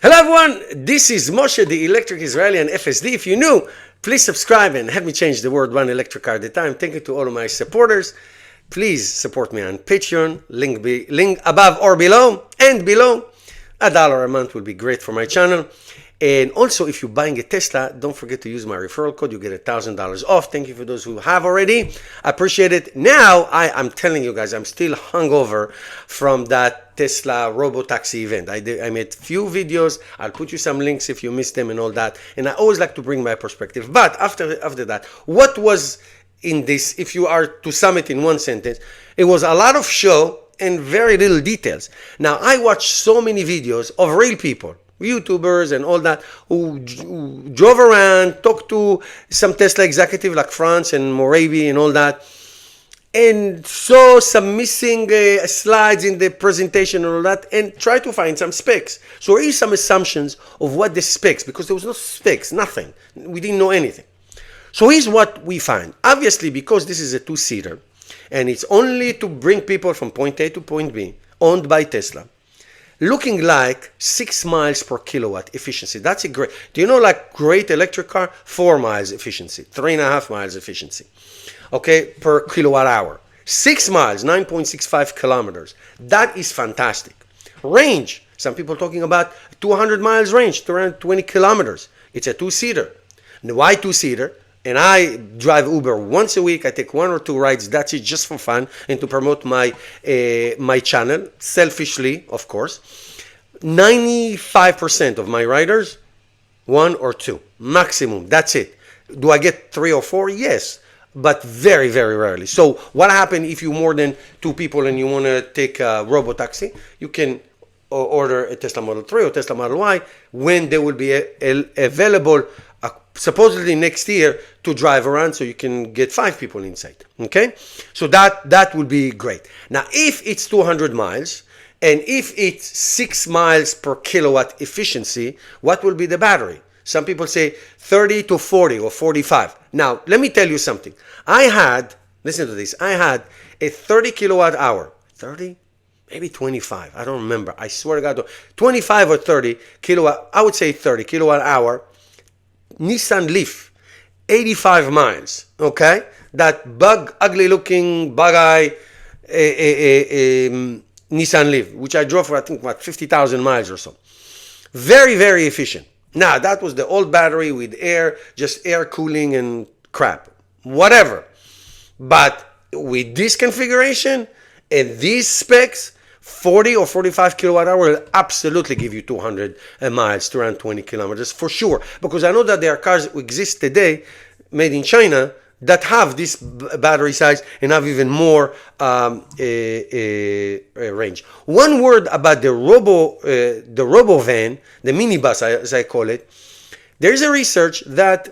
Hello everyone, this is Moshe, the Electric Israeli and FSD. If you're new, please subscribe and help me change the world one electric car at a time. Thank you to all of my supporters. Please support me on Patreon, link above or below, and below. $1 a month will be great for my channel. And also, if you're buying a Tesla, don't forget to use my referral code. You get $1,000 off. Thank you for those who have already. I appreciate it. Now, I'm telling you guys, I'm still hungover from that Tesla Robotaxi event. I made few videos. I'll put you some links if you missed them and all that. And I always like to bring my perspective. But after that, what was in this, if you are to sum it in one sentence, it was a lot of show and very little details. Now, I watched so many videos of real people, YouTubers and all that, who drove around, talked to some Tesla executive like Franz and Moravi and all that, and saw some missing slides in the presentation and all that, and try to find some specs. So here are some assumptions of what the specs, because there was no specs, nothing. We didn't know anything. So here's what we find. Obviously, because this is a two-seater, and it's only to bring people from point A to point B, owned by Tesla, looking like 6 miles per kilowatt efficiency. That's a great, do you know, like great electric car, 4 miles efficiency, 3.5 miles efficiency, okay, per kilowatt hour. 6 miles, 9.65 kilometers. That is fantastic. Range, some people talking about 200 miles range, 220 kilometers. It's a two-seater. Why two-seater? And I drive Uber once a week. I take 1 or 2 rides. That's it, just for fun and to promote my my channel, selfishly, of course. 95% of my riders, 1 or 2 maximum. That's it. Do I get 3 or 4? Yes, but very, very rarely. So what happens if you more than 2 people and you want to take a Robotaxi? You can order a Tesla Model 3 or Tesla Model Y when they will be available supposedly next year to drive around, so you can get 5 people inside. Okay, so that would be great. Now, if it's 200 miles and if it's 6 miles per kilowatt efficiency, what will be the battery? Some people say 30 to 40 or 45. Now, let me tell you something. Listen to this, I had a 30 kilowatt hour, 30, maybe 25, I don't remember, I swear to God, 25 or 30 kilowatt, I would say 30 kilowatt hour Nissan Leaf, 85 miles, okay? That ugly looking bug-eye Nissan Leaf, which I drove for, I think, 50,000 miles or so. Very, very efficient. Now, that was the old battery with air, just air cooling and crap, whatever. But with this configuration and these specs, 40 or 45 kilowatt hour will absolutely give you 200 miles to around 20 kilometers for sure. Because I know that there are cars that exist today, made in China, that have this battery size and have even more range. One word about the robo van, the minibus as I call it. There is a research that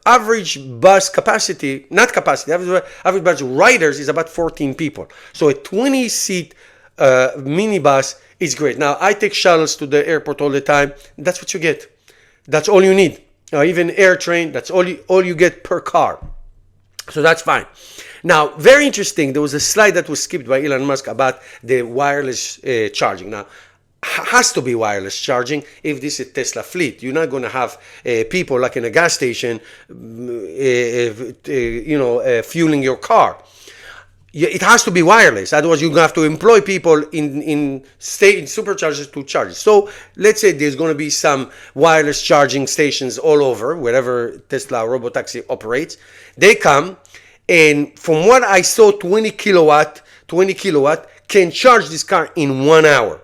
average bus capacity, average bus riders is about 14 people. So a 20-seat minibus is great. Now, I take shuttles to the airport all the time. That's what you get. That's all you need. Even air train, that's all you get per car. So that's fine. Now, very interesting, there was a slide that was skipped by Elon Musk about the wireless charging. Now, has to be wireless charging if this is a Tesla fleet. You're not going to have people like in a gas station, fueling your car. It has to be wireless. Otherwise, you're going to have to employ people in superchargers to charge. So let's say there's going to be some wireless charging stations all over, wherever Tesla Robotaxi operates. They come, and from what I saw, 20 kilowatt can charge this car in 1 hour.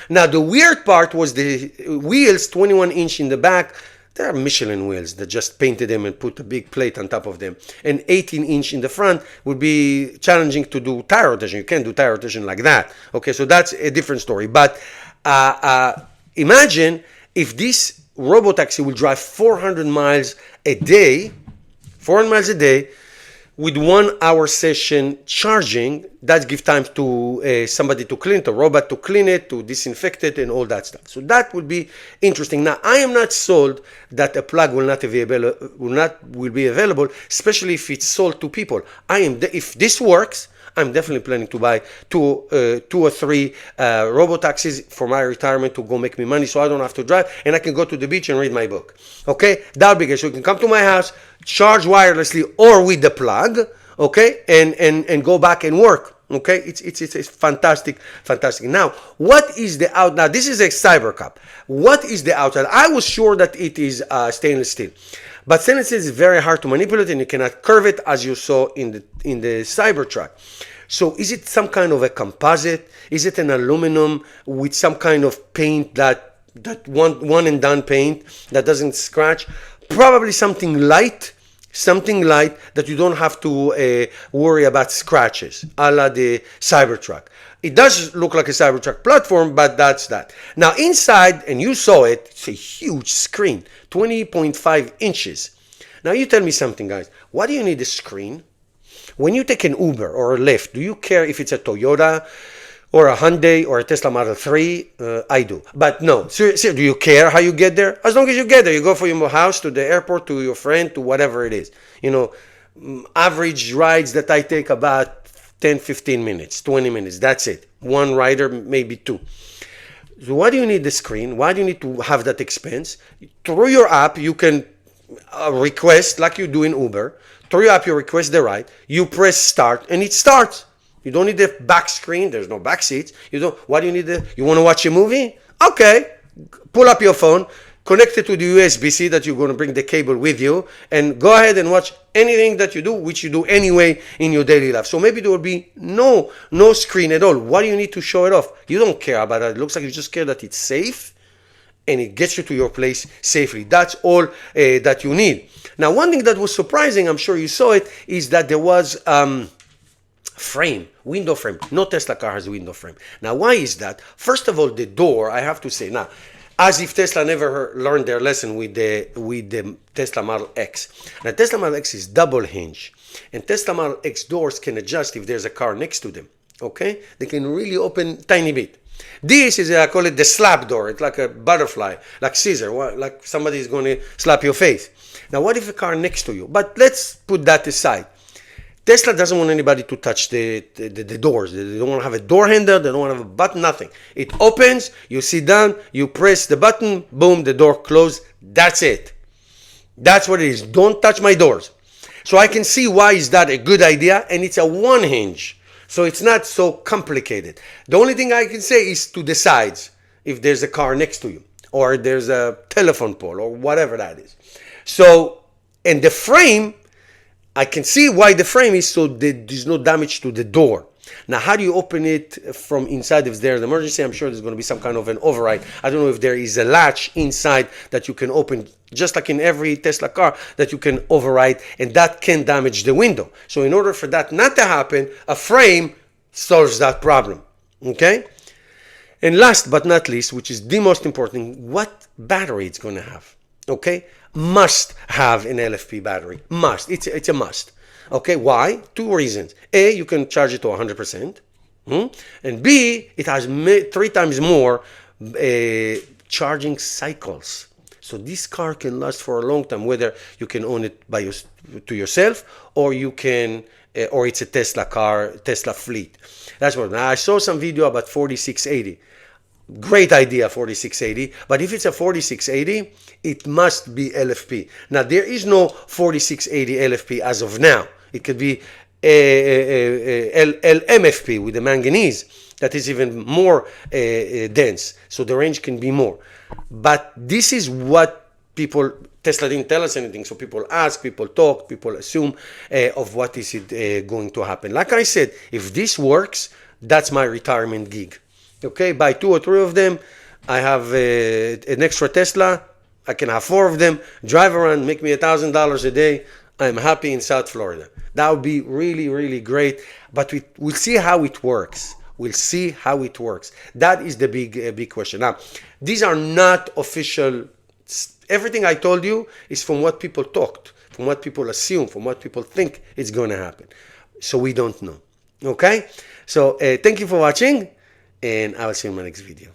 Now, the weird part was the wheels, 21-inch in the back. There are Michelin wheels that just painted them and put a big plate on top of them. And 18-inch in the front would be challenging to do tire rotation. You can't do tire rotation like that. Okay, so that's a different story. But imagine if this Robotaxi will drive 400 miles a day, with 1 hour session charging. That gives time to somebody to clean it, a robot to clean it, to disinfect it, and all that stuff. So that would be interesting. Now, I am not sold that a plug will be available, especially if it's sold to people. If this works, I'm definitely planning to buy two or three robo taxis for my retirement to go make me money, so I don't have to drive and I can go to the beach and read my book. Okay, that'll be good. So you can come to my house, charge wirelessly or with the plug, okay, and go back and work. Okay, it's fantastic. Now, what is the out? Now, this is a Cybercup. What is the outside? I was sure that it is stainless steel, but stainless steel is very hard to manipulate, and you cannot curve it as you saw in the Cybertruck. So, is it some kind of a composite? Is it an aluminum with some kind of paint that one and done paint that doesn't scratch? Probably something light that you don't have to worry about scratches, a la the Cybertruck. It does look like a Cybertruck platform, but that's that. Now inside, and you saw it, it's a huge screen, 20.5 inches. Now you tell me something, guys. Why do you need a screen? When you take an Uber or a Lyft, do you care if it's a Toyota or a Hyundai or a Tesla Model 3? I do. But no, seriously, do you care how you get there? As long as you get there, you go from your house to the airport, to your friend, to whatever it is. You know, average rides that I take about 10, 15 minutes, 20 minutes. That's it. One rider, maybe two. So why do you need the screen? Why do you need to have that expense? Through your app, you can request, like you do in Uber. Through your app, you request the ride. You press start, and it starts. You don't need the back screen. There's no back seats. You don't. Why do you need the? You want to watch a movie? Okay, pull up your phone, connect it to the USB-C that you're going to bring the cable with you, and go ahead and watch anything that you do, which you do anyway in your daily life. So maybe there will be no screen at all. Why do you need to show it off? You don't care about it. It looks like you just care that it's safe and it gets you to your place safely. That's all that you need. Now, one thing that was surprising, I'm sure you saw it, is that there was window frame. No Tesla car has a window frame. Now, why is that? First of all, the door, I have to say, now, as if Tesla never learned their lesson with the Tesla Model X. Now, Tesla Model X is double hinge, and Tesla Model X doors can adjust if there's a car next to them. Okay, they can really open tiny bit. This is, I call it the slap door. It's like a butterfly, like Caesar, like somebody is going to slap your face. Now, what if a car next to you? But let's put that aside. Tesla doesn't want anybody to touch the doors. They don't want to have a door handle. They don't want to have a button, nothing. It opens, you sit down, you press the button, boom, the door closed. That's it. That's what it is. Don't touch my doors. So I can see why is that a good idea, and it's a one hinge. So it's not so complicated. The only thing I can say is to the sides, if there's a car next to you, or there's a telephone pole, or whatever that is. So, and the frame, I can see why the frame is so that there's no damage to the door. Now, how do you open it from inside if there's an emergency? I'm sure there's going to be some kind of an override. I don't know if there is a latch inside that you can open, just like in every Tesla car, that you can override, and that can damage the window. So in order for that not to happen, a frame solves that problem. Okay? And last but not least, which is the most important, what battery it's going to have. Okay? Must have an LFP battery. Must. It's a must. Okay, why? Two reasons. A, you can charge it to 100%. And B, it has 3 times more charging cycles. So this car can last for a long time, whether you can own it to yourself, or you can, or it's a Tesla car, Tesla fleet. That's what. Now I saw some video about 4680. Great idea, 4680. But if it's a 4680, it must be LFP. Now, there is no 4680 LFP as of now. It could be LMFP with the manganese that is even more dense. So the range can be more. But this is what people, Tesla didn't tell us anything. So people ask, people talk, people assume of what is it going to happen. Like I said, if this works, that's my retirement gig. Okay, buy 2 or 3 of them. I have an extra Tesla. I can have 4 of them. Drive around, make me $1,000 a day. I'm happy in South Florida. That would be really, really great. But we'll see how it works. We'll see how it works. That is the big question. Now, these are not official. Everything I told you is from what people talked, from what people assume, from what people think is going to happen. So we don't know. Okay? So thank you for watching. And I will see you in my next video.